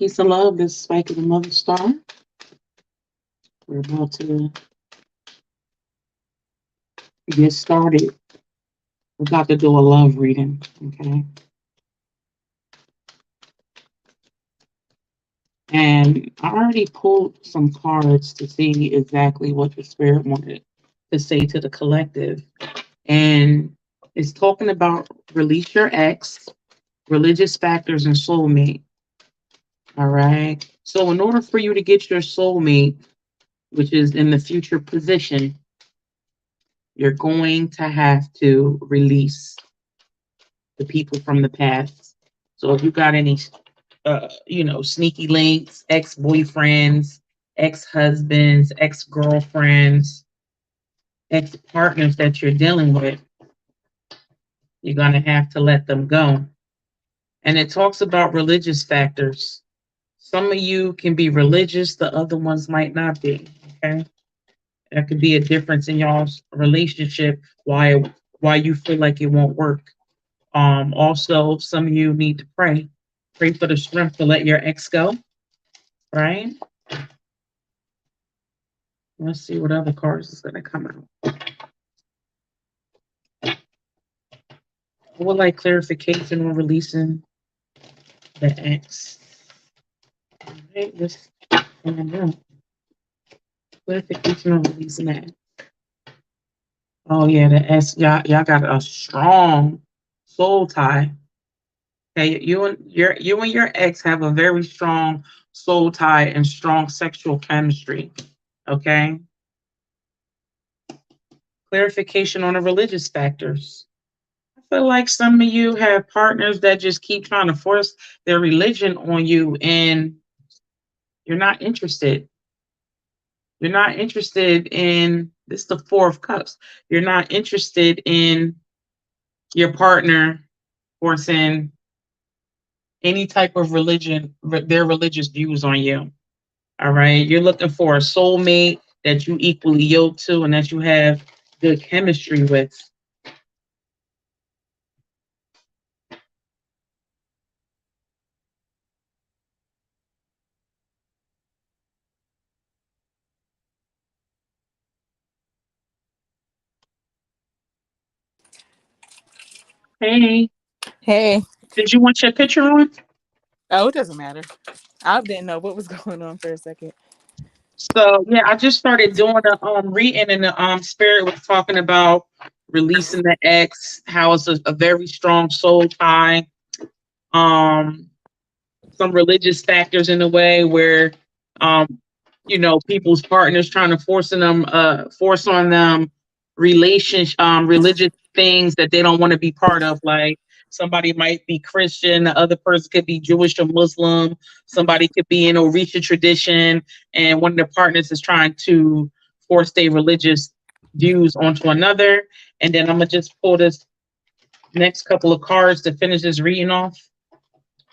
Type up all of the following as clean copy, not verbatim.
Peace and love. This is Spica, the Mother Star. We're about to get started. We're about to do a love reading. Okay. And I already pulled some cards to see exactly what the spirit wanted to say to the collective. And it's talking about release your ex, religious factors, and soulmate. All right. So, in order for you to get your soulmate, which is in the future position, you're going to have to release the people from the past. So if you got any, sneaky links, ex-boyfriends, ex-husbands, ex-girlfriends, ex-partners that you're dealing with, you're going to have to let them go. And it talks about religious factors. Some of you can be religious, the other ones might not be. Okay. There could be a difference in y'all's relationship, why you feel like it won't work. Also, some of you need to pray. Pray for the strength to let your ex go, right? Let's see what other cards is going to come out. I would like clarification on releasing the ex. All right, let's find out. Clarification on releasing the ex. Oh yeah, the ex. Y'all got a strong soul tie. Okay, you and your ex have a very strong soul tie and strong sexual chemistry. Okay. Clarification on the religious factors. I feel like some of you have partners that just keep trying to force their religion on you, and you're not interested. You're not interested in this. Is the Four of Cups. You're not interested in your partner forcing any type of religion, their religious views on you. All right. You're looking for a soulmate that you equally yoked to and that you have good chemistry with. Hey, Hey. did you want your picture on? Oh, it doesn't matter. I didn't know what was going on for a second. So yeah, I just started doing the reading, and the spirit was talking about releasing the ex, how it's a very strong soul tie. Um, some religious factors in a way where people's partners trying to force on them religious things that they don't want to be part of. Like somebody might be Christian, the other person could be Jewish or Muslim, somebody could be in Orisha tradition, and one of their partners is trying to force their religious views onto another. And then I'm gonna just pull this next couple of cards to finish this reading off.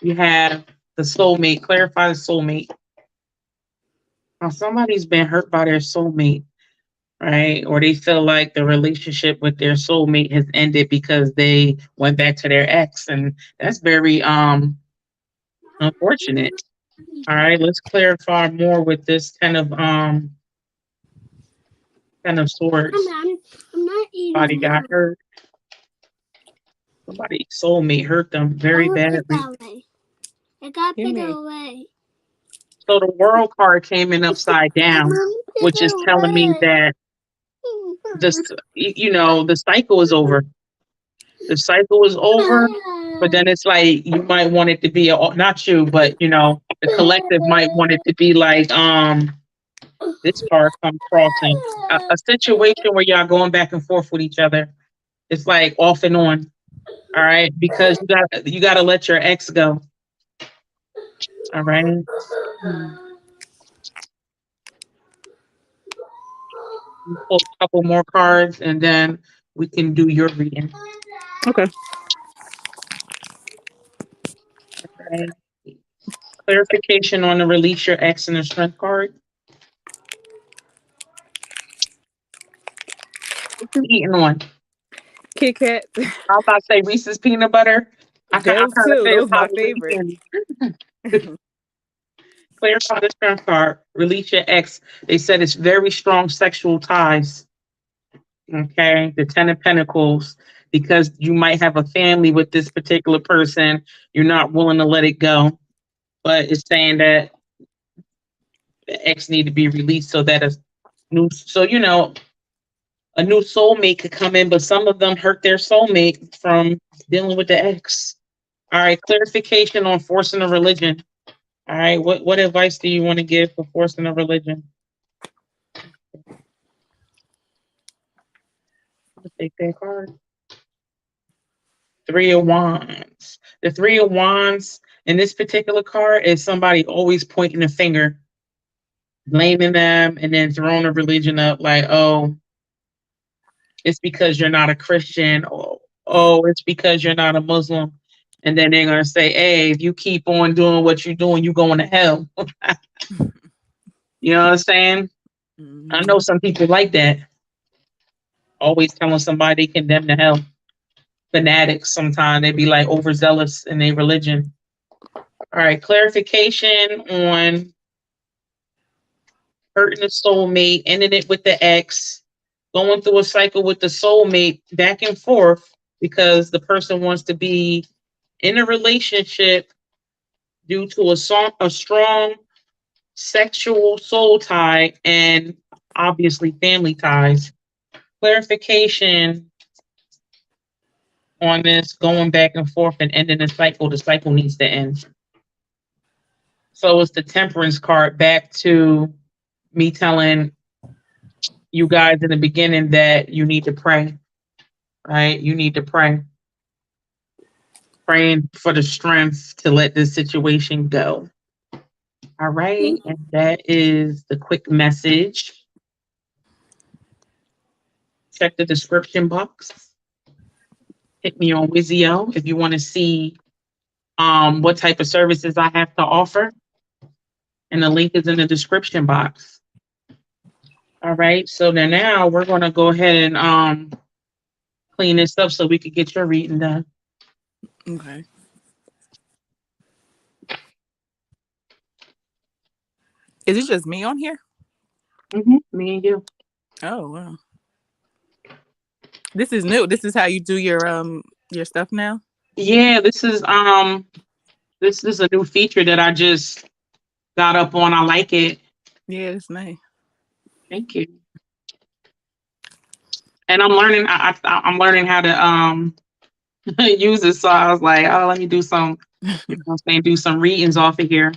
You have the soulmate. Clarify the soulmate. Now, somebody's been hurt by their soulmate, right? Or they feel like the relationship with their soulmate has ended because they went back to their ex, and that's very unfortunate. All right, let's clarify more with this ten of swords. I'm not eating. Somebody got hurt. Somebody soulmate hurt them very badly. I got put it away. So the world card came in upside down, which is telling me that the cycle is over. The cycle is over, but then it's like you might want it to be not you, but the collective might want it to be like this card come crossing a situation where y'all going back and forth with each other. It's like off and on. All right, because you got to let your ex go. All right. Pull a couple more cards and then we can do your reading. Okay. Okay. Clarification on the release your ex and the strength card. What you eating on? Kit Kat. I was about to say Reese's peanut butter. I Those kind of two. say Those my Halloween favorite. candy. Clarify this term card. Release your ex. They said it's very strong sexual ties. Okay, the Ten of Pentacles, because you might have a family with this particular person. You're not willing to let it go, but it's saying that the ex need to be released so that a new, so a new soulmate could come in. But some of them hurt their soulmate from dealing with the ex. All right, clarification on forcing a religion. All right, what advice do you want to give for forcing a religion? Let's take that card. Three of Wands. The Three of Wands in this particular card is somebody always pointing a finger, blaming them, and then throwing a religion up like, oh, it's because you're not a Christian. Oh, it's because you're not a Muslim. And then they're going to say, hey, if you keep on doing what you're doing, you're going to hell. You know what I'm saying? Mm-hmm. I know some people like that. Always telling somebody they condemn to hell. Fanatics sometimes. They be like overzealous in their religion. All right, clarification on hurting the soulmate, ending it with the ex, going through a cycle with the soulmate back and forth because the person wants to be in a relationship due to a strong sexual soul tie and obviously family ties. Clarification on this going back and forth and ending the cycle needs to end. So it's the Temperance card, back to me telling you guys in the beginning that you need to pray, right? You need to pray. Praying for the strength to let this situation go. All right. And that is the quick message. Check the description box. Hit me on Wisio if you want to see what type of services I have to offer. And the link is in the description box. All right. So then now we're going to go ahead and clean this up so we could get your reading done. Okay. Is it just me on here? Me and you. Oh wow. This is new. This is how you do your stuff now? Yeah, this is a new feature that I just got up on. I like it. Yeah, it's nice. Thank you. And I'm learning. I'm learning how to use it. So I was like, oh, let me do some. You know what I'm saying? Do some readings off of here.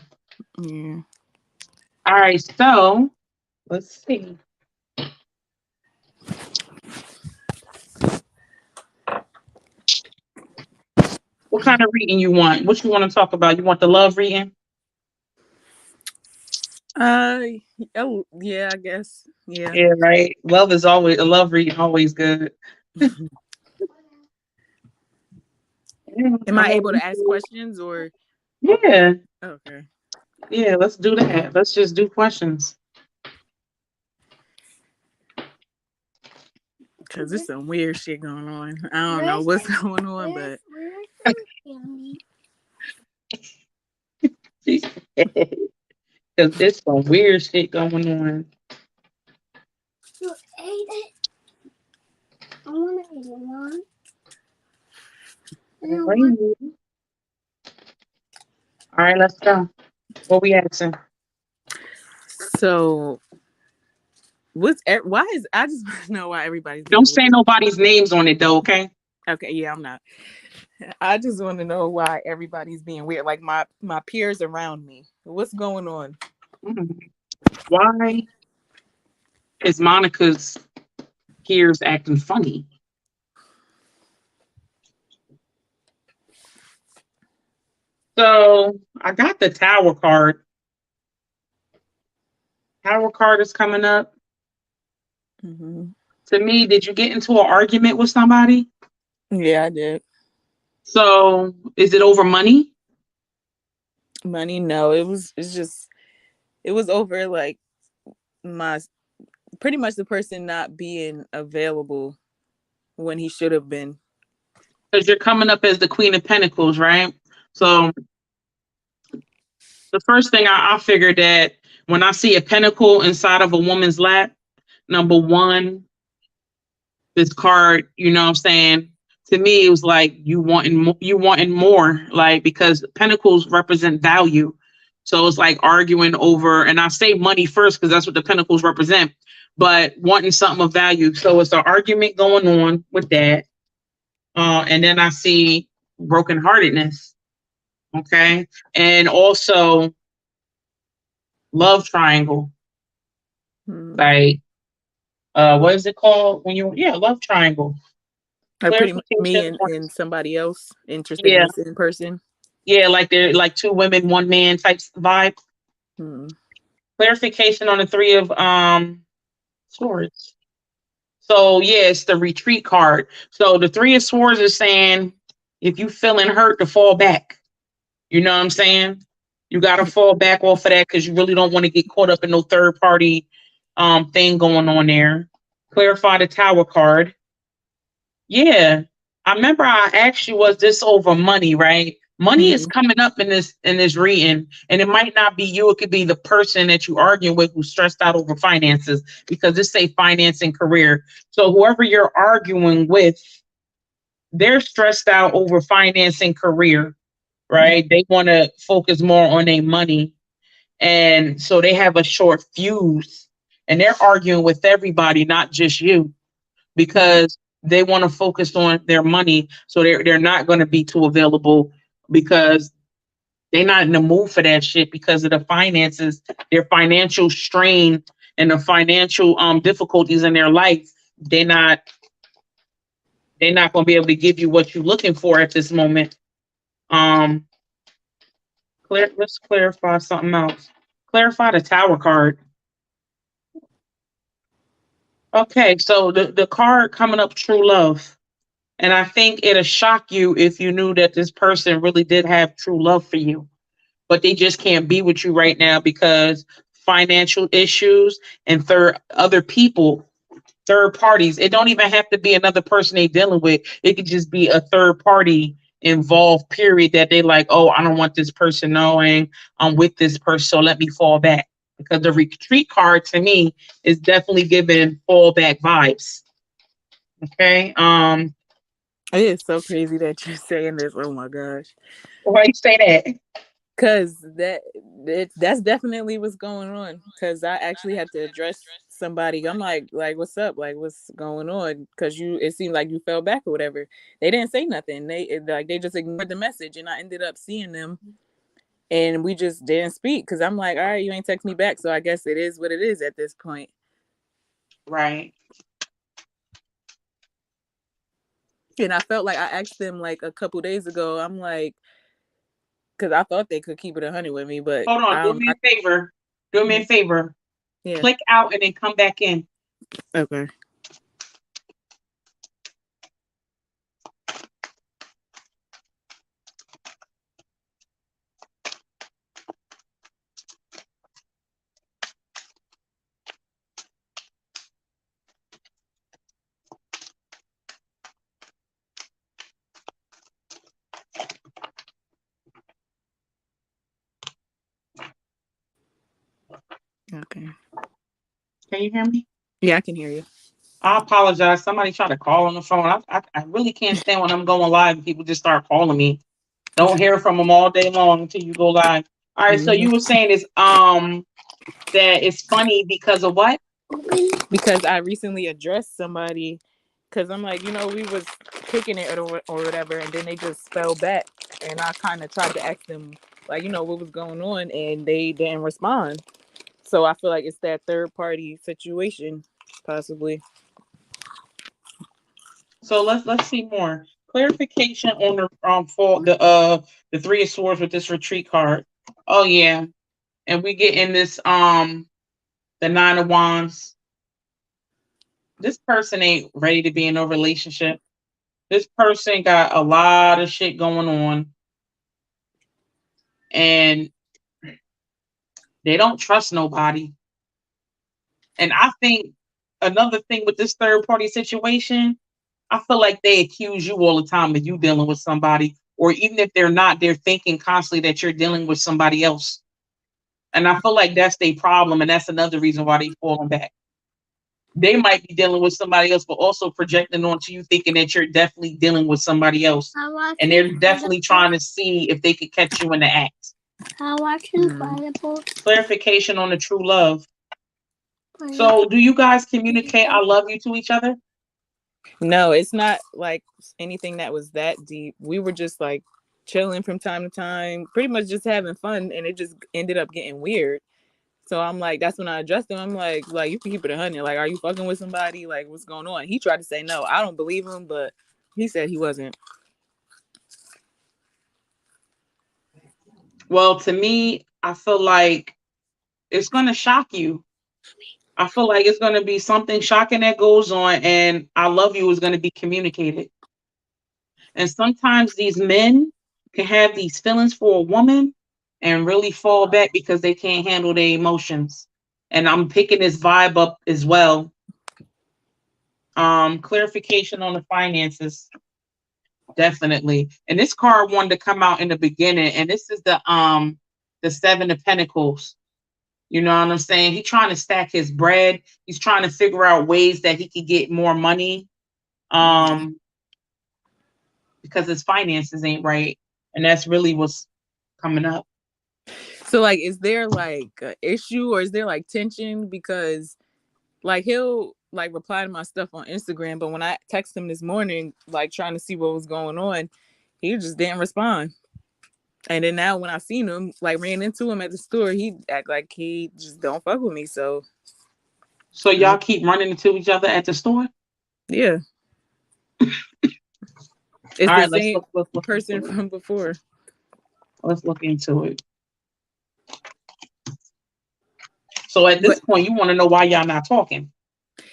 Yeah. All right. So let's see. What kind of reading you want? What you want to talk about? You want the love reading? Oh yeah, I guess. Yeah. Yeah, right. Love reading always good. Am I able to ask questions or? Yeah. Okay. Yeah, let's do that. Let's just do questions. Because there's some weird shit going on. I don't know what's going on, but Because it's some weird shit going on. You ate it? I want to eat it, Mom. All right, let's go. What we asking? so why is I just want to know why everybody's Don't say weird. nobody's names on it though, okay? Okay, yeah, I'm not. I just want to know why everybody's being weird. Like my peers around me. What's going on? Why is Monica's peers acting funny? So I got the Tower card. Tower card is coming up. Mm-hmm. To me, did you get into an argument with somebody? Yeah, I did. So is it over money? Money? No, it was over like pretty much the person not being available when he should have been. Because you're coming up as the Queen of Pentacles, right? So The first thing I figured that when I see a pentacle inside of a woman's lap, number one, this card, you know what I'm saying? To me, it was like you wanting more, like because pentacles represent value. So it's like arguing over, and I say money first because that's what the pentacles represent, but wanting something of value. So it's an argument going on with that. And then I see brokenheartedness. Okay. And also love triangle. Like what is it called when you love triangle. Like pretty much me Clarification and somebody else interested in yeah. the same person. Yeah, like they're like two women, one man type vibe. Clarification on the three of swords. So yeah, it's the retreat card. So the three of swords is saying if you feeling hurt to fall back. You know what I'm saying? You gotta fall back off of that because you really don't want to get caught up in no third party thing going on there. Clarify the tower card. Yeah. I remember I asked you, was this over money, right? Money is coming up in this reading, and it might not be you, it could be the person that you arguing with who's stressed out over finances, because this say finance and career. So whoever you're arguing with, they're stressed out over finance and career, right? They want to focus more on their money. And so they have a short fuse and they're arguing with everybody, not just you, because they want to focus on their money. So they're not going to be too available because they're not in the mood for that shit because of the finances, their financial strain and the financial difficulties in their life. They're not going to be able to give you what you're looking for at this moment. Let's clarify something else. Clarify the tower card. Okay, so the card coming up, true love. And I think it'll shock you if you knew that this person really did have true love for you, but they just can't be with you right now because financial issues and other people, third parties. It don't even have to be another person they dealing with. It could just be a third party involved, period, that they like, oh, I don't want this person knowing I'm with this person, so let me fall back. Because the retreat card to me is definitely giving fallback vibes. Okay. It is so crazy that you're saying this. Oh my gosh. Why you say that? Because that's definitely what's going on. Because I actually had to address somebody. I'm like, what's up? Like, what's going on? Because it seemed like you fell back or whatever. They didn't say nothing. They just ignored the message, and I ended up seeing them, and we just didn't speak. Because I'm like, all right, you ain't text me back, so I guess it is what it is at this point. Right. And I felt like I asked them like a couple days ago. I'm like, because I thought they could keep it 100 with me, but hold on. Do me a favor. Do me a favor. Yeah. Click out and then come back in. Okay. Okay. Can you hear me? Yeah, I can hear you. I apologize. Somebody tried to call on the phone. I really can't stand when I'm going live and people just start calling me. Don't hear from them all day long until you go live. All right. So you were saying is that it's funny because of what? Because I recently addressed somebody because I'm like, we was kicking it or whatever, and then they just fell back, and I kind of tried to ask them like, what was going on, and they didn't respond. So I feel like it's that third party situation, possibly. So let's see more clarification on the for the three of swords with this retreat card. Oh yeah, and we get in this the nine of wands. This person ain't ready to be in a relationship. This person got a lot of shit going on, and they don't trust nobody. And I think another thing with this third party situation, I feel like they accuse you all the time of you dealing with somebody, or even if they're not, they're thinking constantly that you're dealing with somebody else. And I feel like that's their problem, and that's another reason why they falling back. They might be dealing with somebody else, but also projecting onto you, thinking that you're definitely dealing with somebody else, and they're definitely trying to see if they could catch you in the act. Clarification on the true love. So, do you guys communicate "I love you" to each other? No, it's not like anything that was that deep. We were just like chilling from time to time, pretty much just having fun, and it just ended up getting weird. So I'm like, that's when I addressed him. I'm like you can keep it 100. Like, are you fucking with somebody? Like, what's going on? He tried to say no. I don't believe him, but he said he wasn't. Well, to me, I feel like it's gonna shock you. I feel like it's gonna be something shocking that goes on, and "I love you" is gonna be communicated. And sometimes these men can have these feelings for a woman and really fall back because they can't handle their emotions. And I'm picking this vibe up as well. Clarification on the finances. Definitely. And this card wanted to come out in the beginning. And this is the Seven of Pentacles. You know what I'm saying? He's trying to stack his bread. He's trying to figure out ways that he could get more money. Because his finances ain't right. And that's really what's coming up. So like, is there like an issue, or is there like tension? Because like he'll like reply to my stuff on Instagram, but when I text him this morning, like trying to see what was going on, he just didn't respond. And then now when I seen him, like ran into him at the store, he act like he just don't fuck with me. So y'all keep running into each other at the store? Yeah. It's all right, the same let's look person from before. Let's look into it. So at this point, you want to know why y'all not talking?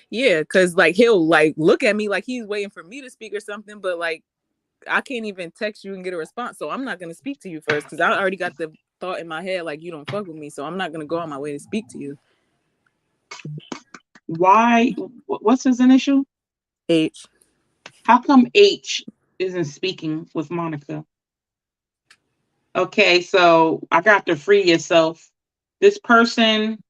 Yeah, because like he'll like look at me like he's waiting for me to speak or something, but like I can't even text you and get a response. So I'm not gonna speak to you first because I already got the thought in my head like you don't fuck with me. So I'm not gonna go on my way to speak to you. Why? What's his initial? H. How come H isn't speaking with Monica? Okay, so I got to free yourself. This person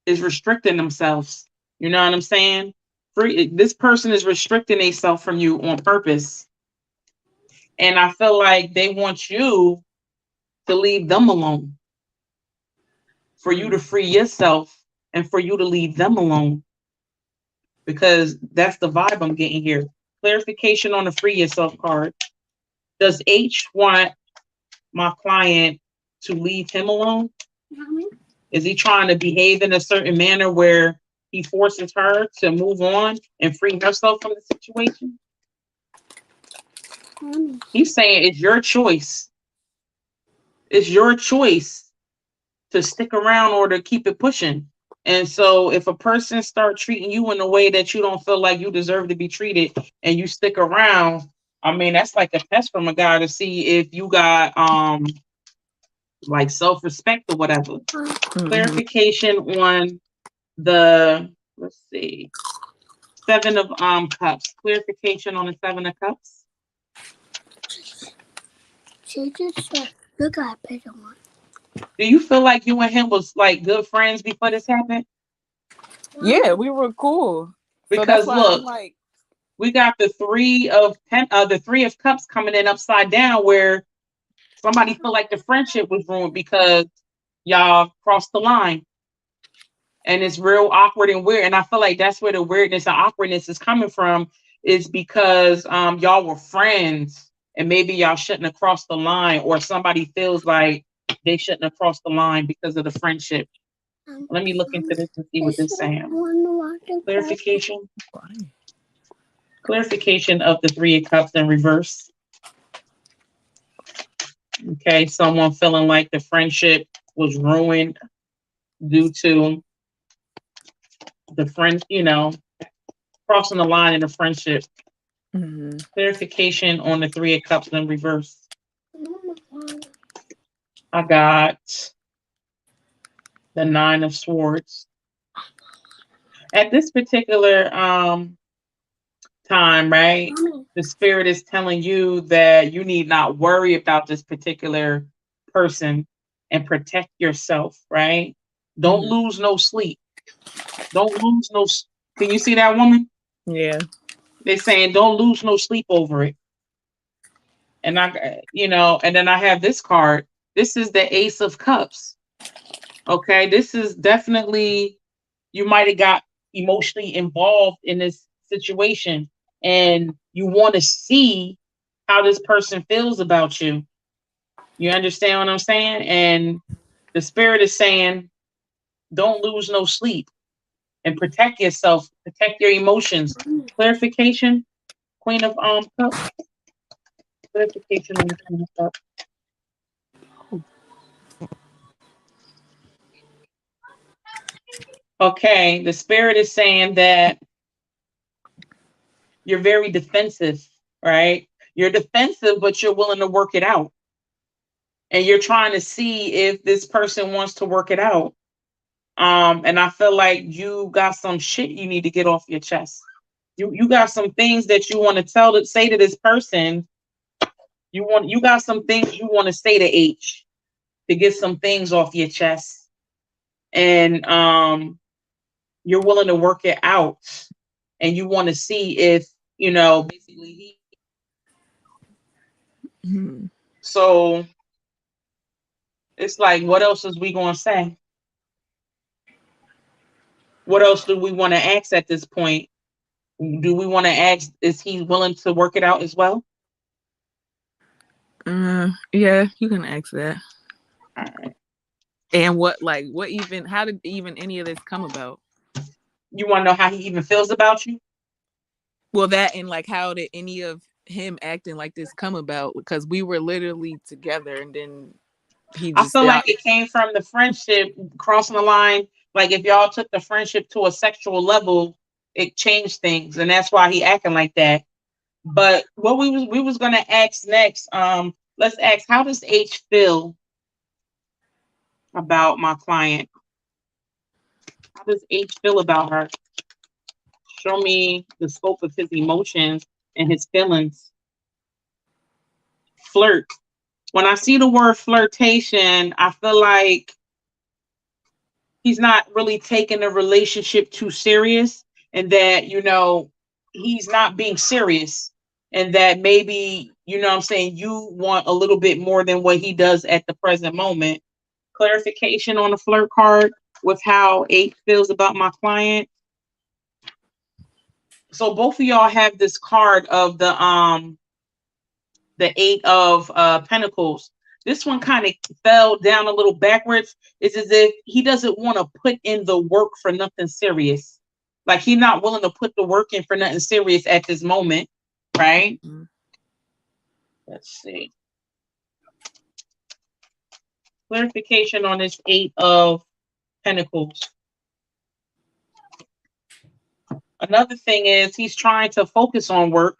is restricting themselves. You know what I'm saying? This person is restricting themselves from you on purpose. And I feel like they want you to leave them alone. For you to free yourself and for you to leave them alone. Because that's the vibe I'm getting here. Clarification on the free yourself card. Does H want my client to leave him alone? Is he trying to behave in a certain manner where he forces her to move on and free herself from the situation? He's saying it's your choice. It's your choice to stick around or to keep it pushing. And so if a person start treating you in a way that you don't feel like you deserve to be treated and you stick around, I mean, that's like a test from a guy to see if you got like self-respect or whatever. Clarification on the, let's see, Seven of Cups. Clarification on the Seven of Cups. Look at a better one. Do you feel like you and him was like good friends before this happened? Yeah, we were cool. Because so look, like, we got the Three of Cups coming in upside down, where somebody feel like the friendship was ruined because y'all crossed the line. And it's real awkward and weird. And I feel like that's where the weirdness and awkwardness is coming from, is because y'all were friends and maybe y'all shouldn't have crossed the line, or somebody feels like they shouldn't have crossed the line because of the friendship. Let me look into this and see what this is saying. Clarification. Clarification of the Three of Cups in reverse. Okay, someone feeling like the friendship was ruined due to the friend, crossing the line in the friendship. Clarification on the Three of Cups in reverse. I got the Nine of Swords. At this particular time, right? The spirit is telling you that you need not worry about this particular person and protect yourself, right? Don't lose no sleep. Don't lose no. Can you see that woman? Yeah. They're saying don't lose no sleep over it. And and then I have this card. This is the Ace of Cups. Okay, this is definitely, you might have got emotionally involved in this situation and you want to see how this person feels about you. You understand what I'm saying? And the spirit is saying, don't lose no sleep and protect yourself, protect your emotions. Clarification, Queen of Cups. Clarification on the Queen of Cups. Okay, the spirit is saying that you're very defensive, right? You're defensive, but you're willing to work it out. And you're trying to see if this person wants to work it out. And I feel like you got some shit you need to get off your chest. You got some things that you want to say to this person. You got some things you want to say to H to get some things off your chest. And you're willing to work it out. And you want to see if, basically so it's like, what else is we gonna say? What else do we want to ask at this point? Do we want to ask, is he willing to work it out as well? Yeah, you can ask that. All right. And how did even any of this come about? You want to know how he even feels about you? Well, that, and like, how did any of him acting like this come about? Because we were literally together, and then I feel like it came from the friendship crossing the line. Like if y'all took the friendship to a sexual level, it changed things, and that's why he acting like that. But what we was gonna ask next, let's ask, how does H feel about my client? How does H feel about her? Show me the scope of his emotions and his feelings. Flirt. When I see the word flirtation, I feel like he's not really taking the relationship too serious, and that, he's not being serious, and that maybe, I'm saying, you want a little bit more than what he does at the present moment. Clarification on the flirt card with how H feels about my client. So both of y'all have this card of the Eight of Pentacles. This one kind of fell down a little backwards. It's as if he doesn't want to put in the work for nothing serious. Like he's not willing to put the work in for nothing serious at this moment, right? Mm-hmm. Let's see. Clarification on this Eight of Pentacles. Another thing is he's trying to focus on work.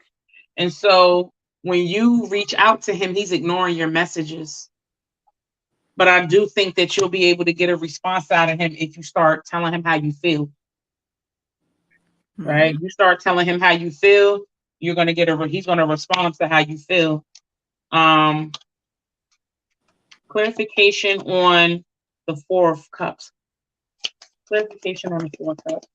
And so when you reach out to him, he's ignoring your messages. But I do think that you'll be able to get a response out of him if you start telling him how you feel. Mm-hmm. Right? You start telling him how you feel, you're going to get he's going to respond to how you feel. Clarification on the Four of Cups. Clarification on the Four of Cups.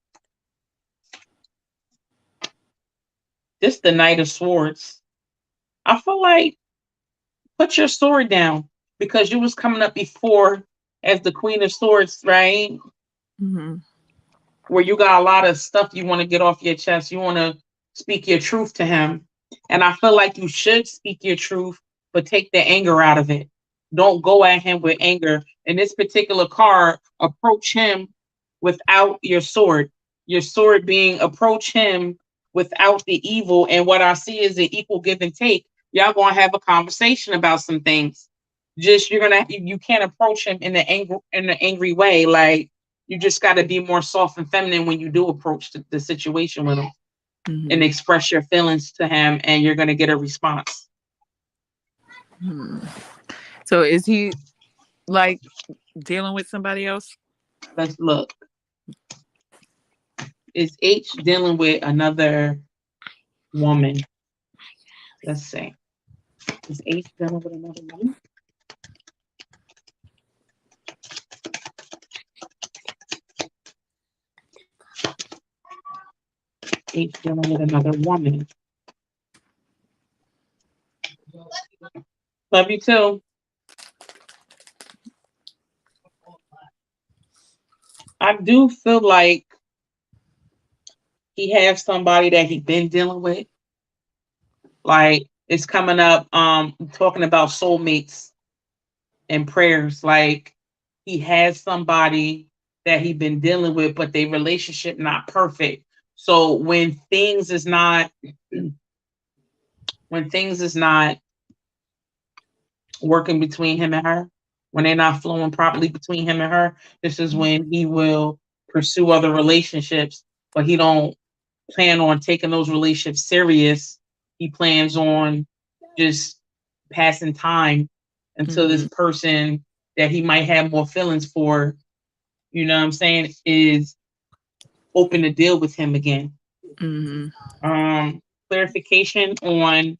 This the Knight of Swords. I feel like put your sword down, because you was coming up before as the Queen of Swords, right? Mm-hmm. Where you got a lot of stuff you want to get off your chest. You want to speak your truth to him. And I feel like you should speak your truth, but take the anger out of it. Don't go at him with anger. In this particular card, approach him without your sword. Your sword being approach him without the evil. And what I see is an equal give and take. Y'all gonna have a conversation about some things. Just you can't approach him in the angry way. Like you just got to be more soft and feminine when you do approach the situation with him. Mm-hmm. And express your feelings to him, and you're gonna get a response. So is he like dealing with somebody else? Let's look. Is H dealing with another woman? Let's see. Is H dealing with another woman? H dealing with another woman. Love you too. I do feel like he has somebody that he been dealing with. Like it's coming up, talking about soulmates and prayers. Like he has somebody that he been dealing with, but their relationship not perfect. So when things is not working between him and her, when they're not flowing properly between him and her, this is when he will pursue other relationships, but he don't plan on taking those relationships serious. He plans on just passing time until this person that he might have more feelings for, you know what I'm saying, is open to deal with him again. Clarification on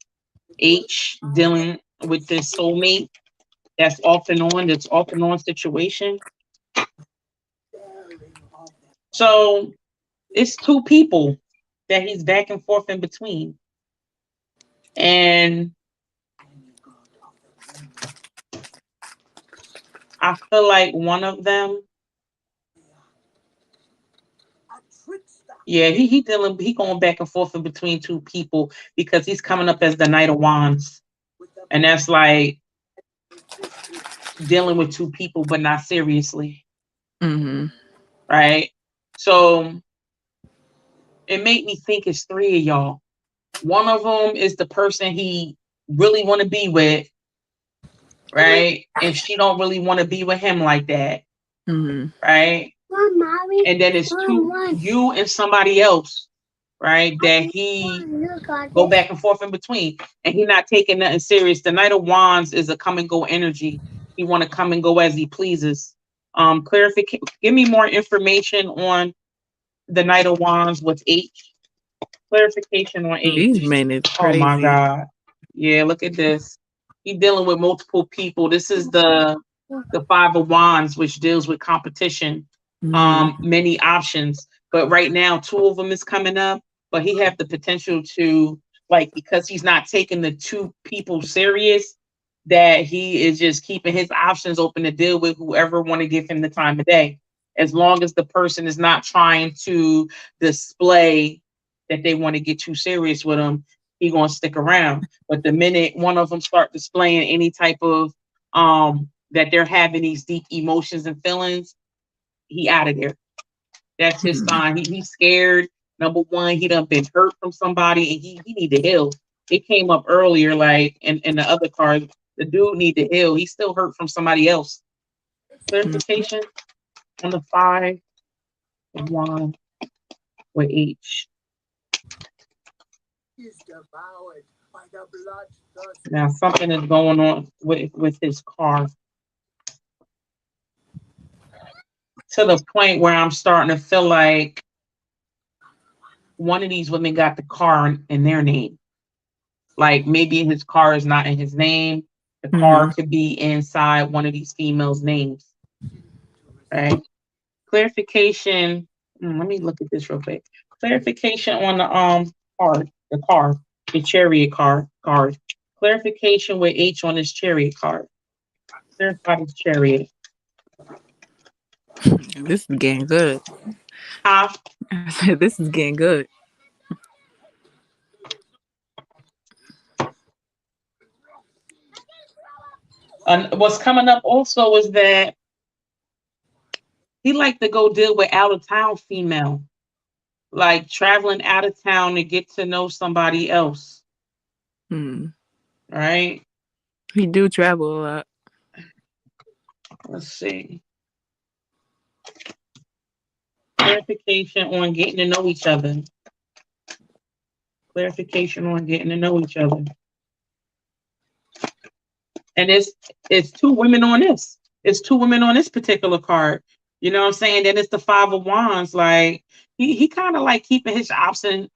H dealing with this soulmate that's off and on situation. So it's two people that he's back and forth in between. And I feel like one of them, yeah, he going back and forth in between two people because he's coming up as the Knight of Wands. And that's like dealing with two people, but not seriously. Right? So it made me think it's three of y'all. One of them is the person he really want to be with, right? And she don't really want to be with him like that, right? And then it's you and somebody else, right? That he go back and forth in between, and he not taking nothing serious. The Knight of Wands is a come and go energy. He want to come and go as he pleases. Clarification. Give me more information on the Knight of Wands with H. Clarification on H. These men is crazy. Oh my God. Yeah, look at this. He's dealing with multiple people. This is the Five of Wands, which deals with competition. Many options. But right now, two of them is coming up. But he have the potential to, like, because he's not taking the two people serious, that he is just keeping his options open to deal with whoever want to give him the time of day. As long as the person is not trying to display that they want to get too serious with him, he gonna stick around. But the minute one of them start displaying any type of that they're having these deep emotions and feelings, he out of there. That's his sign. He's scared. Number one, he done been hurt from somebody, and he need to heal. It came up earlier, like in the other card. The dude need to heal. He's still hurt from somebody else. Clarification on the Five of Wands with H. Now something is going on with his car, to the point where I'm starting to feel like one of these women got the car in their name. Like maybe his car is not in his name. The car could be inside one of these females' names. Right? Clarification. Let me look at this real quick. Clarification on the chariot card. Clarification with H on this chariot card. Clarify this chariot. This is getting good. I said this is getting good. And what's coming up also is that he like to go deal with out of town female, like traveling out of town to get to know somebody else. Right? He do travel a lot. Let's see. Clarification on getting to know each other. Clarification on getting to know each other. And it's two women on this. It's two women on this particular card. You know what I'm saying? Then it's the Five of Wands. Like he kind of like keeping his options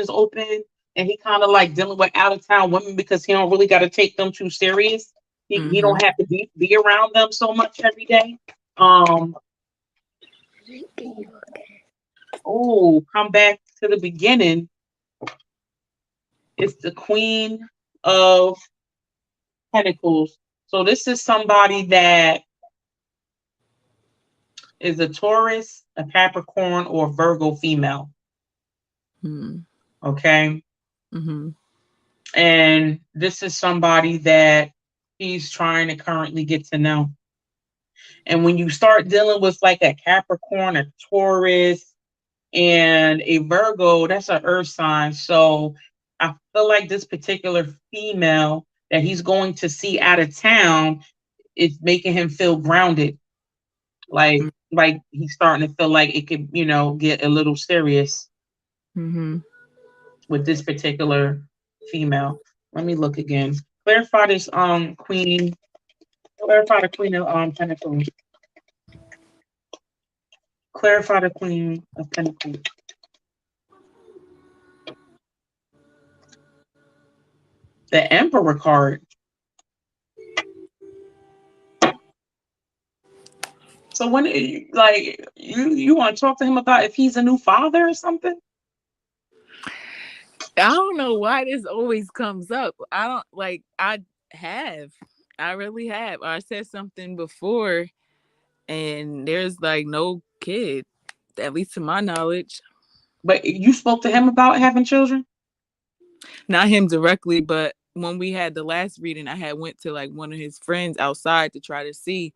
open, and he kind of like dealing with out of town women because he don't really got to take them too serious. He don't have to be around them so much every day. Oh, come back to the beginning. It's the Queen of Pentacles. So this is somebody that is a Taurus, a Capricorn, or Virgo female. Okay. And this is somebody that he's trying to currently get to know. And when you start dealing with like a Capricorn, a Taurus, and a Virgo, that's an earth sign. So I feel like this particular female that he's going to see out of town is making him feel grounded. Like he's starting to feel like it could, get a little serious with this particular female. Let me look again. Clarify this queen. Clarify the Queen of Pentacles. Clarify the Queen of Pentacles. The Emperor card. So when you want to talk to him about if he's a new father or something? I don't know why this always comes up. I really have. I said something before and there's like no kid, at least to my knowledge. But you spoke to him about having children? Not him directly, but when we had the last reading, I had went to like one of his friends outside to try to see,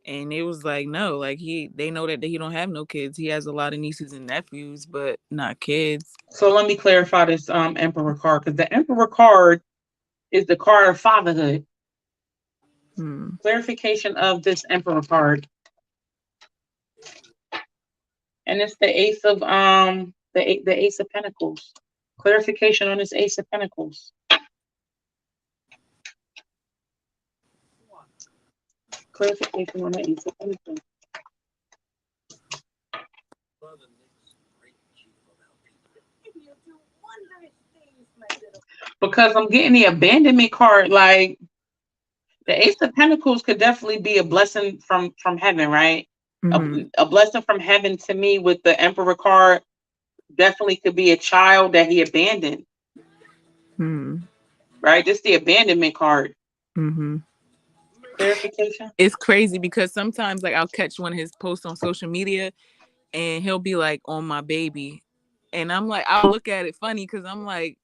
and it was like, no, like they know that he don't have no kids. He has a lot of nieces and nephews, but not kids. So let me clarify this Emperor card, because the Emperor card is the card of fatherhood. Clarification of this Emperor card. And it's the Ace of the Ace of Pentacles. Clarification on this Ace of Pentacles. Clarification on the Ace of Pentacles. Because I'm getting the abandonment card, like the Ace of Pentacles could definitely be a blessing from heaven, right? A blessing from heaven to me with the Emperor card definitely could be a child that he abandoned. Right? Just the abandonment card. Clarification. It's crazy because sometimes like I'll catch one of his posts on social media and he'll be like on my baby. And I'm like, I'll look at it funny because I'm like,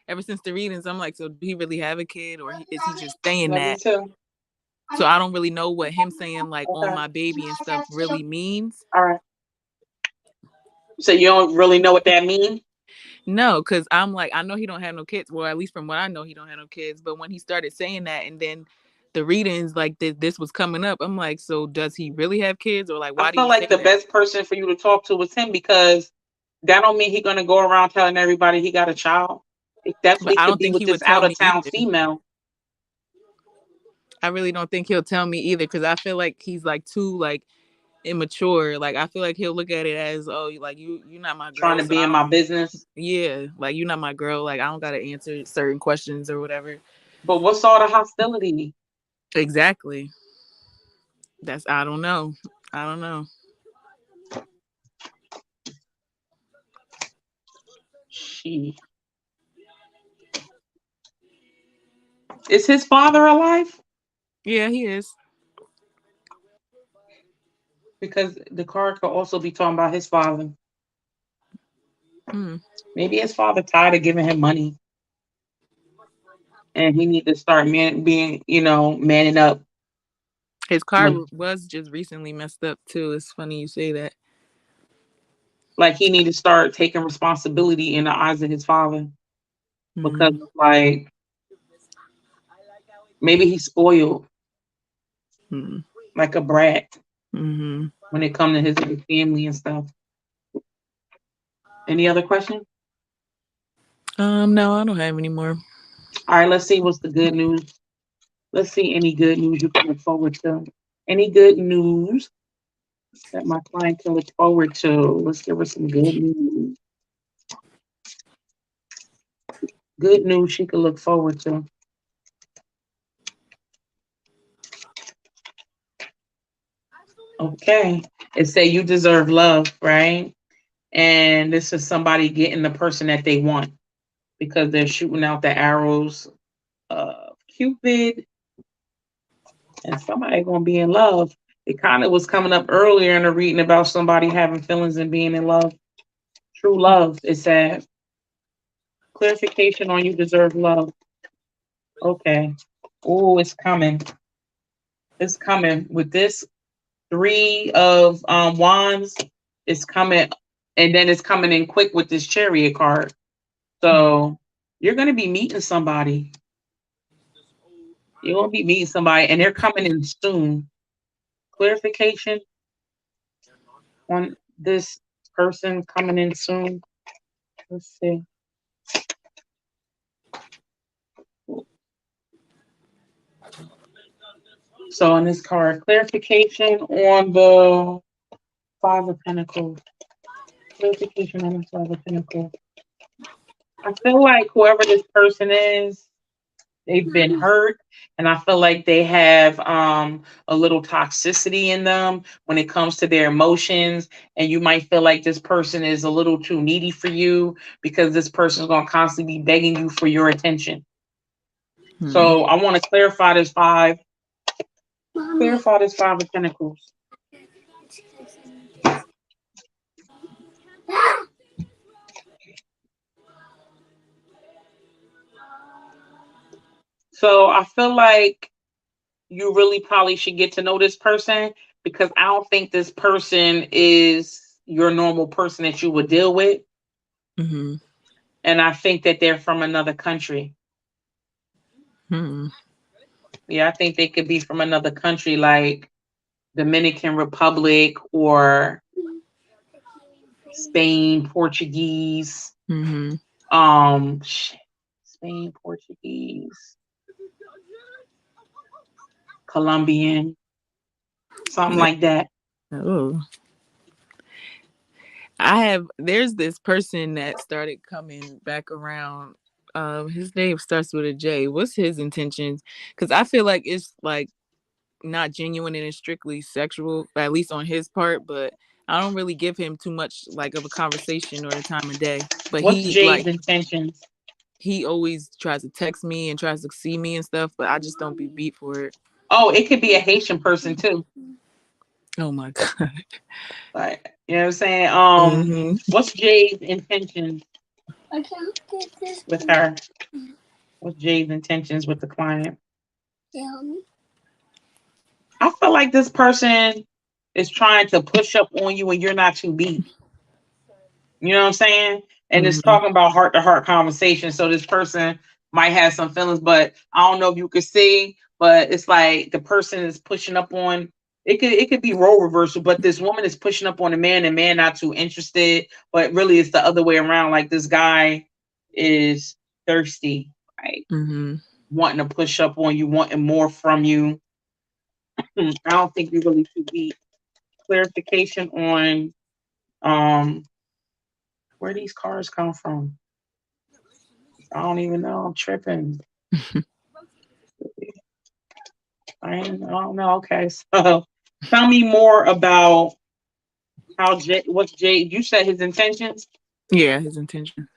ever since the readings, I'm like, so do he really have a kid or is he just saying that? So I don't really know what him saying like on my baby and stuff really means. All right. So you don't really know what that means? No, because I'm like, I know he don't have no kids. Well, at least from what I know, he don't have no kids. But when he started saying that and then the readings, like this was coming up, I'm like, so does he really have kids? Or like, why I feel like the best person for you to talk to was him, because that don't mean he's going to go around telling everybody he got a child. It definitely could be with this out of town female. I really don't think he'll tell me either, because I feel like he's like too like immature. Like I feel like he'll look at it as, oh, like you're not my girl, trying to be in my business. Yeah, like you're not my girl. Like I don't gotta answer certain questions or whatever. But what's all the hostility? Exactly. I don't know. Is his father alive? Yeah, he is. Because the card could also be talking about his father. Maybe his father tired of giving him money, and he need to start manning up. His car was just recently messed up too. It's funny you say that. Like he need to start taking responsibility in the eyes of his father, because like maybe he's spoiled, like a brat, when it comes to his family and stuff. Any other questions? No, I don't have any more. All right, let's see what's the good news. Let's see any good news you can look forward to. Any good news that my client can look forward to? Let's give her some good news. Good news she can look forward to. Okay. It say you deserve love, right? And this is somebody getting the person that they want. because they're shooting out the arrows of Cupid, and somebody gonna be in love. It kind of was coming up earlier in the reading about somebody having feelings and being in love. True love. It said clarification on you deserve love. Okay. Oh, it's coming. It's coming with this three of wands. It's coming, and then it's coming in quick with this chariot card. So you're gonna be meeting somebody. You're gonna be meeting somebody, and they're coming in soon. Clarification on this person coming in soon. Let's see. So on this card, clarification on the Five of Pentacles. Clarification on the Five of Pentacles. I feel like whoever this person is, they've been hurt, and I feel like they have a little toxicity in them when it comes to their emotions, and you might feel like this person is a little too needy for you because this person is going to constantly be begging you for your attention. So I want to clarify this Five of Pentacles. So I feel like you really probably should get to know this person, because I don't think this person is your normal person that you would deal with. Mm-hmm. And I think that they're from another country. Yeah, I think they could be from another country, like Dominican Republic or Spain, Portuguese. Spain, Portuguese, Colombian, something like that. Oh. There's this person that started coming back around. His name starts with a J. What's his intentions? Because I feel like it's like not genuine and it's strictly sexual, at least on his part, but I don't really give him too much like of a conversation or the time of day. But what's Jay's intentions? He always tries to text me and tries to see me and stuff, but I just don't be beat for it. Oh, it could be a Haitian person too. Oh my God. Like, you know what I'm saying? What's Jay's intentions with her? What's Jay's intentions with the client? I feel like this person is trying to push up on you and you're not too deep. You know what I'm saying? And it's talking about heart-to-heart conversation. So this person might have some feelings, but I don't know if you could see, but it's like the person is pushing up on, it could be role reversal, but this woman is pushing up on the man not too interested, but really it's the other way around. Like this guy is thirsty, right? Wanting to push up on you, wanting more from you. I don't think you really should be. Clarification on where these cars come from. I don't even know. I'm tripping. I don't know. Okay, so tell me more about how what's Jay? You said his intentions. Yeah, his intention.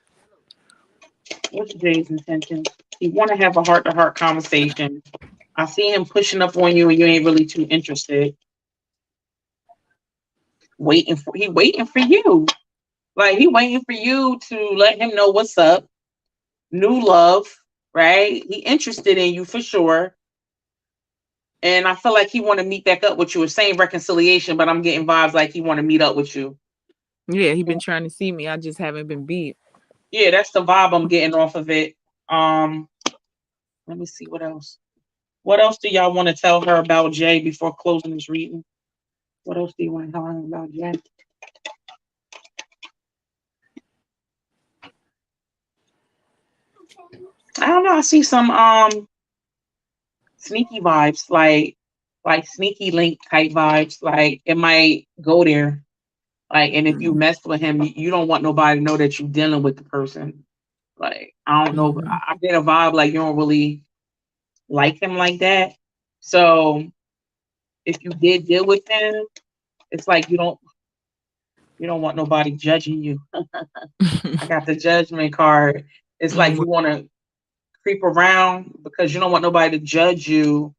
What's Jay's intentions? He want to have a heart-to-heart conversation. I see him pushing up on you, and you ain't really too interested. He waiting for you. Like he waiting for you to let him know what's up. New love, right? He interested in you for sure. And I feel like he want to meet back up with you. It's saying reconciliation, but I'm getting vibes like he want to meet up with you. Yeah, he been trying to see me. I just haven't been beat. Yeah, that's the vibe I'm getting off of it. Let me see what else. What else do y'all want to tell her about Jay before closing this reading? What else do you want to tell her about Jay? I don't know. I see some sneaky vibes, like sneaky link type vibes. Like it might go there. Like, and if you mess with him, you don't want nobody to know that you're dealing with the person. Like, I don't know. I get a vibe like you don't really like him like that. So if you did deal with him, it's like you don't want nobody judging you. I got the judgment card. It's like you want to creep around because you don't want nobody to judge you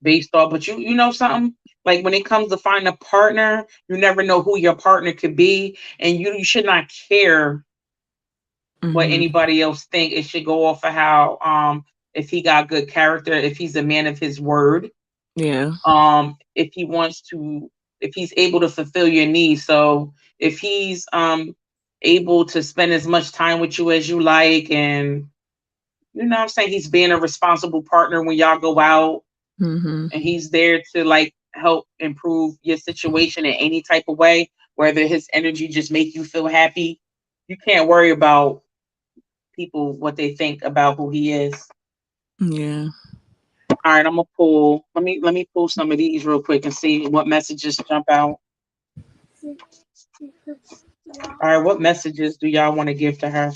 based off. But you know something, like when it comes to finding a partner, you never know who your partner could be, and you should not care what Mm-hmm. anybody else think. It should go off of how if he got good character, if he's a man of his word, Yeah. if he wants to, if he's able to fulfill your needs. So if he's able to spend as much time with you as you like, and you know what I'm saying, he's being a responsible partner when y'all go out, Mm-hmm. and he's there to like help improve your situation in any type of way, whether his energy just make you feel happy. You can't worry about people what they think about who he is. Yeah. All right, I'm gonna pull. Let me pull some of these real quick and see what messages jump out. All right, what messages do y'all want to give to her?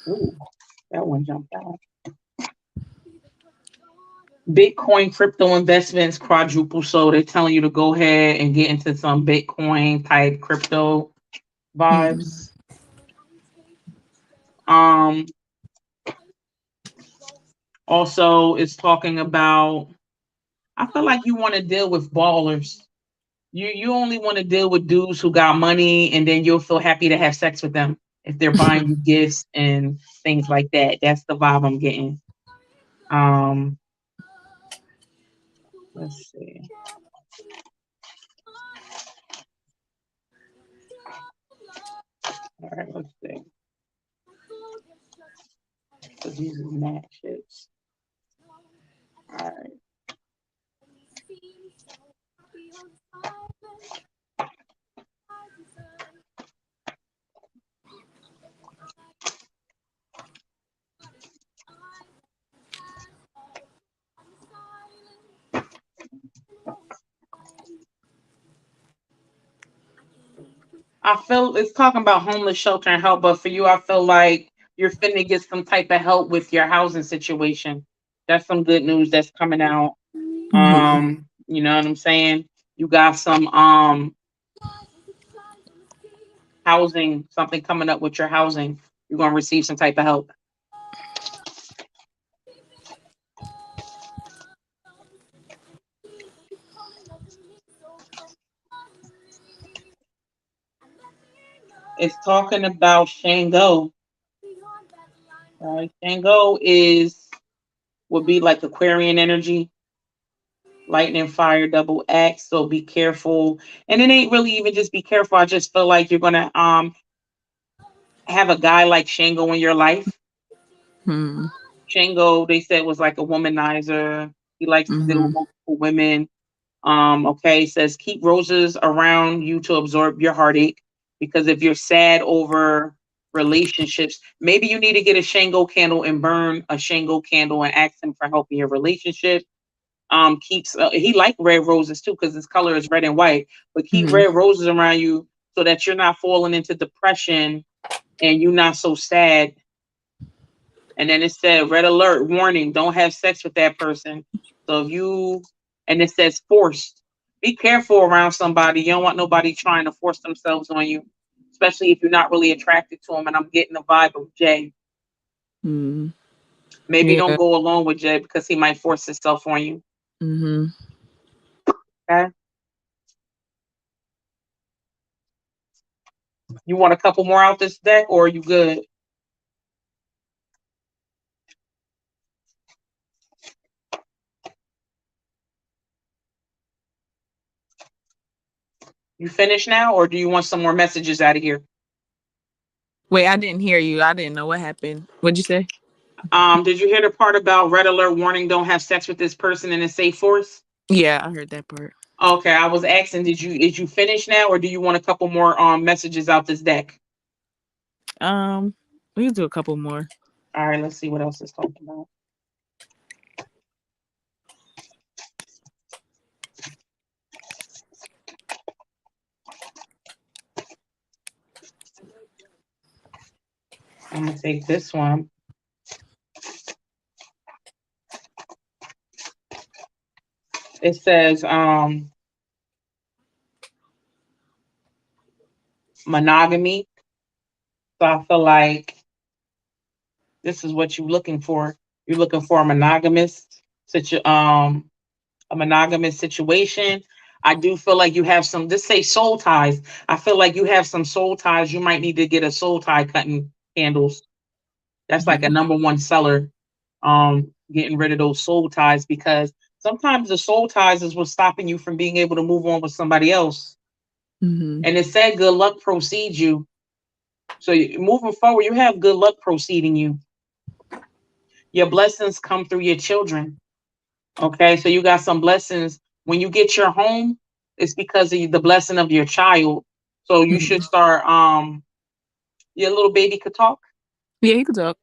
Ooh, that one jumped out. Bitcoin crypto investments quadruple. So they're telling you to go ahead and get into some Bitcoin type crypto vibes. Um, also it's talking about, I feel like you want to deal with ballers. You only want to deal with dudes who got money, and then you'll feel happy to have sex with them if they're buying you gifts and things like that. That's the vibe I'm getting. Um, let's see. All right, let's see. So these are matches. All right. I feel it's talking about homeless shelter and help, but for you, I feel like you're finna get some type of help with your housing situation. That's some good news that's coming out. Mm-hmm. You know what I'm saying? You got some housing, something coming up with your housing. You're gonna receive some type of help. It's talking about Shango. Right? Shango is would be like Aquarian energy, lightning, fire, double X. So be careful. And it ain't really even just be careful. I just feel like you're gonna have a guy like Shango in your life. Mm-hmm. Shango, they said, was like a womanizer. He likes to deal with Mm-hmm. multiple women. Okay, it says keep roses around you to absorb your heartache, because if you're sad over relationships, maybe you need to get a Shango candle and burn a Shango candle and ask him for help in your relationship. Keeps he like red roses too because his color is red and white, but keep Mm-hmm. red roses around you so that you're not falling into depression and you're not so sad. And then it said red alert warning, don't have sex with that person. So if you, and it says forced, be careful around somebody. You don't want nobody trying to force themselves on you, especially if you're not really attracted to them. And I'm getting the vibe of Jay. Mm-hmm. Maybe don't Yeah. go along with Jay because he might force himself on you. Mm-hmm. Okay, you want a couple more out this deck, or are you good? You finished now, or do you want some more messages out of here? Wait, I didn't hear you. I didn't know what happened. What'd you say? Did you hear the part about red alert warning, don't have sex with this person in a safe force? Yeah, I heard that part. Okay, I was asking, did you finish now, or do you want a couple more messages out this deck? Um, we can do a couple more. All right, let's see what else it's talking about. I'm gonna take this one. It says monogamy. So I feel like this is what you're looking for. You're looking for a monogamous situation. I do feel like you have some, just say soul ties. I feel like you have some soul ties. You might need to get a soul tie cutting candles. That's like a number one seller. Getting rid of those soul ties, because sometimes the soul ties is what's stopping you from being able to move on with somebody else. Mm-hmm. And it said good luck precedes you. So moving forward, you have good luck preceding you. Your blessings come through your children. Okay, so you got some blessings. When you get your home, it's because of the blessing of your child. So you should start. Your little baby could talk. Yeah, he could talk.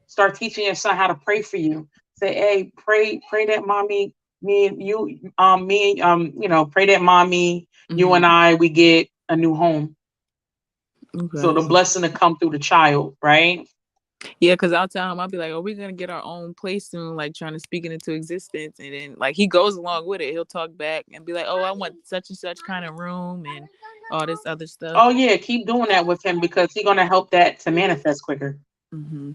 Start teaching your son how to pray for you. Say, hey, pray that mommy, me and you, pray that mommy, you and I, we get a new home. Okay. So the blessing to come through the child, right? Yeah, because I'll tell him, I'll be like, "Oh, we're gonna get our own place soon," like trying to speak it into existence, and then like he goes along with it. He'll talk back and be like, "Oh, I want such and such kind of room and all this other stuff." Oh yeah, keep doing that with him, because he's gonna help that to manifest quicker. Mm-hmm.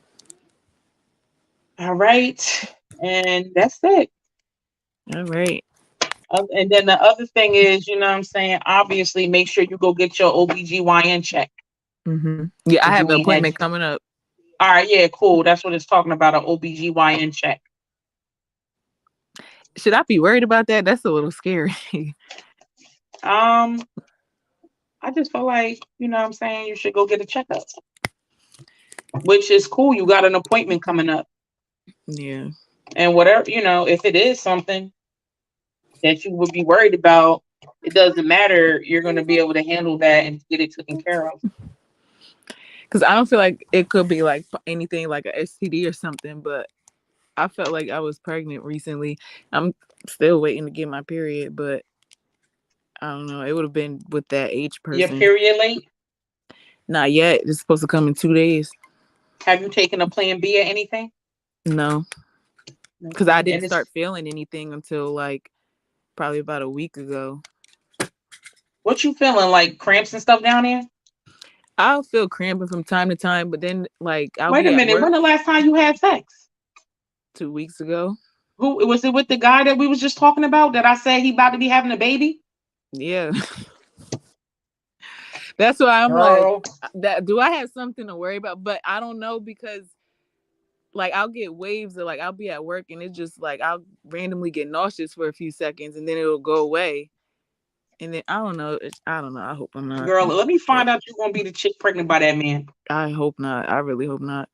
All right, and that's it. All right. And then the other thing is, you know what I'm saying? Obviously, make sure you go get your OBGYN check. Mm-hmm. Yeah, I If have you an ain't had. appointment coming up. All right, yeah, cool. That's what it's talking about, an OBGYN check. Should I be worried about that? That's a little scary. I just feel like, you know what I'm saying, you should go get a checkup. Which is cool. You got an appointment coming up. Yeah. And whatever, if it is something that you would be worried about, it doesn't matter. You're going to be able to handle that and get it taken care of. Because I don't feel like it could be like anything like a STD or something, but I felt like I was pregnant recently. I'm still waiting to get my period, but I don't know. It would have been with that H Your person. period late? Not yet. It's supposed to come in 2 days. Have you taken a plan B or anything? No. Because I didn't start feeling anything until like probably about a week ago. What you feeling, like cramps and stuff down there? I'll feel cramping from time to time, but then like I'll Wait be a at minute. work When the last time you had sex? 2 weeks ago. Who was it, with the guy that we was just talking about that I said he about to be having a baby? Yeah. That's why I'm Girl. like, that. Do I have something to worry about? But I don't know, because like I'll get waves of like I'll be at work and it's just like I'll randomly get nauseous for a few seconds and then it'll go away. And then I don't know. I don't know. I hope I'm not. Girl, let me find out you're gonna be the chick pregnant by that man. I hope not. I really hope not.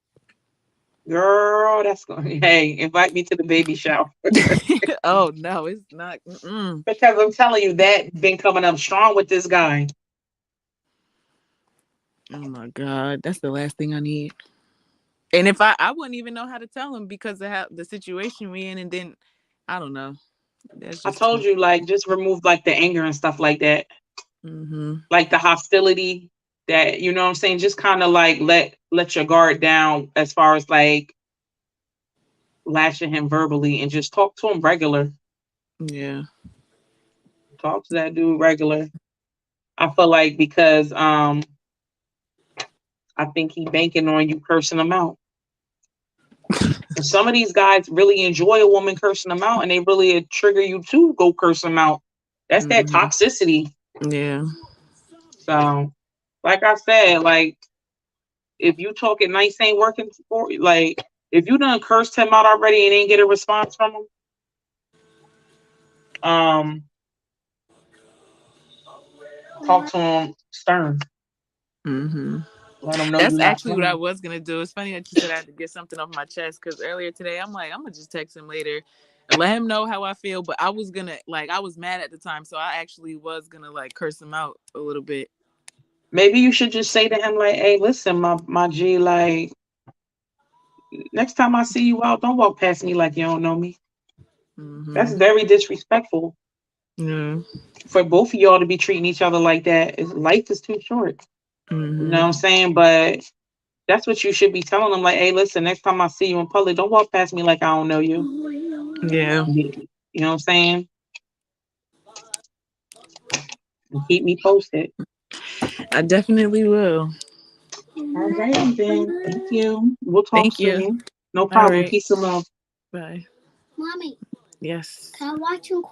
Girl, that's going. Hey, invite me to the baby shower. Oh no, it's not. Mm-mm. Because I'm telling you, that been coming up strong with this guy. Oh my God, that's the last thing I need. And if I wouldn't even know how to tell him because of how the situation we in, and then I don't know. That's I just told you, like, just remove like the anger and stuff like that. Mm-hmm. Like the hostility, that, you know what I'm saying? Just kind of like let your guard down as far as like lashing him verbally, and just talk to him regular. Yeah. Talk to that dude regular. I feel like, because I think he banking on you cursing him out. And some of these guys really enjoy a woman cursing them out, and they really trigger you to go curse them out. That's that toxicity. Yeah. So, like I said, like, if you talking nice ain't working for, like, if you done cursed him out already and ain't get a response from him, talk to him stern. Mm-hmm. Let him know That's you're not actually what playing. I was gonna do. It's funny that you said I had to get something off my chest, because earlier today I'm like, I'm gonna just text him later and let him know how I feel. But I was gonna, like, I was mad at the time, so I actually was gonna like curse him out a little bit. Maybe you should just say to him, like, hey, listen, my G, like, next time I see you out, don't walk past me like you don't know me. Mm-hmm. That's very disrespectful. Yeah. For both of y'all to be treating each other like that. Life is too short. Mm-hmm. You know what I'm saying? But that's what you should be telling them. Like, hey, listen, next time I see you in public, don't walk past me like I don't know you. Yeah. You know what I'm saying? And keep me posted. I definitely will. All right, then. Thank you. We'll talk Thank you. soon. No All problem. right. Peace and love. Bye. Mommy, Yes. can I watch him